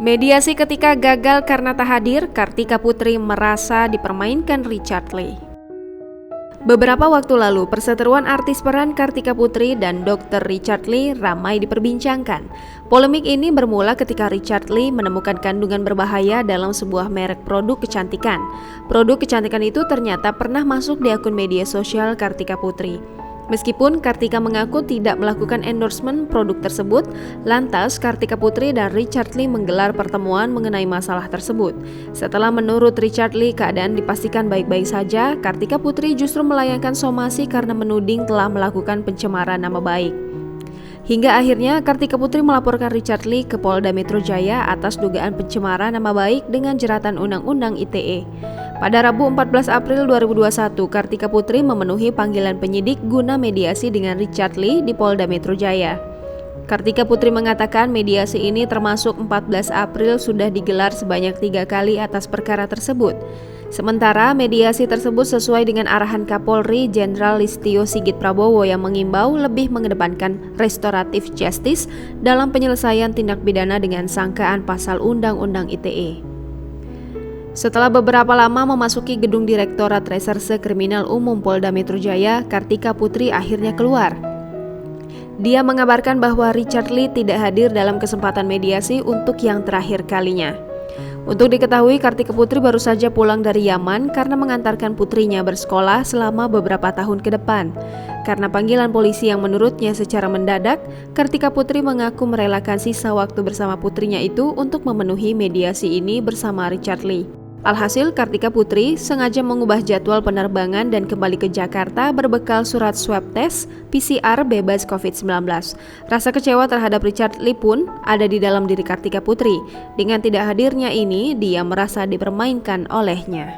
Mediasi ketika gagal karena tak hadir, Kartika Putri merasa dipermainkan Richard Lee. Beberapa waktu lalu, perseteruan artis peran Kartika Putri dan Dr. Richard Lee ramai diperbincangkan. Polemik ini bermula ketika Richard Lee menemukan kandungan berbahaya dalam sebuah merek produk kecantikan. Produk kecantikan itu ternyata pernah masuk di akun media sosial Kartika Putri. Meskipun Kartika mengaku tidak melakukan endorsement produk tersebut, lantas Kartika Putri dan Richard Lee menggelar pertemuan mengenai masalah tersebut. Setelah menurut Richard Lee keadaan dipastikan baik-baik saja, Kartika Putri justru melayangkan somasi karena menuding telah melakukan pencemaran nama baik. Hingga akhirnya Kartika Putri melaporkan Richard Lee ke Polda Metro Jaya atas dugaan pencemaran nama baik dengan jeratan Undang-Undang ITE. Pada Rabu 14 April 2021, Kartika Putri memenuhi panggilan penyidik guna mediasi dengan Richard Lee di Polda Metro Jaya. Kartika Putri mengatakan mediasi ini termasuk 14 April sudah digelar sebanyak 3 kali atas perkara tersebut. Sementara mediasi tersebut sesuai dengan arahan Kapolri Jenderal Listio Sigit Prabowo yang mengimbau lebih mengedepankan restoratif justice dalam penyelesaian tindak pidana dengan sangkaan pasal Undang-Undang ITE. Setelah beberapa lama memasuki gedung Direktorat Reserse Kriminal Umum Polda Metro Jaya, Kartika Putri akhirnya keluar. Dia mengabarkan bahwa Richard Lee tidak hadir dalam kesempatan mediasi untuk yang terakhir kalinya. Untuk diketahui, Kartika Putri baru saja pulang dari Yaman karena mengantarkan putrinya bersekolah selama beberapa tahun ke depan. Karena panggilan polisi yang menurutnya secara mendadak, Kartika Putri mengaku merelakan sisa waktu bersama putrinya itu untuk memenuhi mediasi ini bersama Richard Lee. Alhasil, Kartika Putri sengaja mengubah jadwal penerbangan dan kembali ke Jakarta berbekal surat swab test PCR bebas COVID-19. Rasa kecewa terhadap Richard Lee pun ada di dalam diri Kartika Putri. Dengan tidak hadirnya ini, dia merasa dipermainkan olehnya.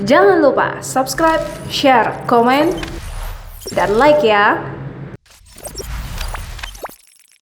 Jangan lupa subscribe, share, komen, dan like ya!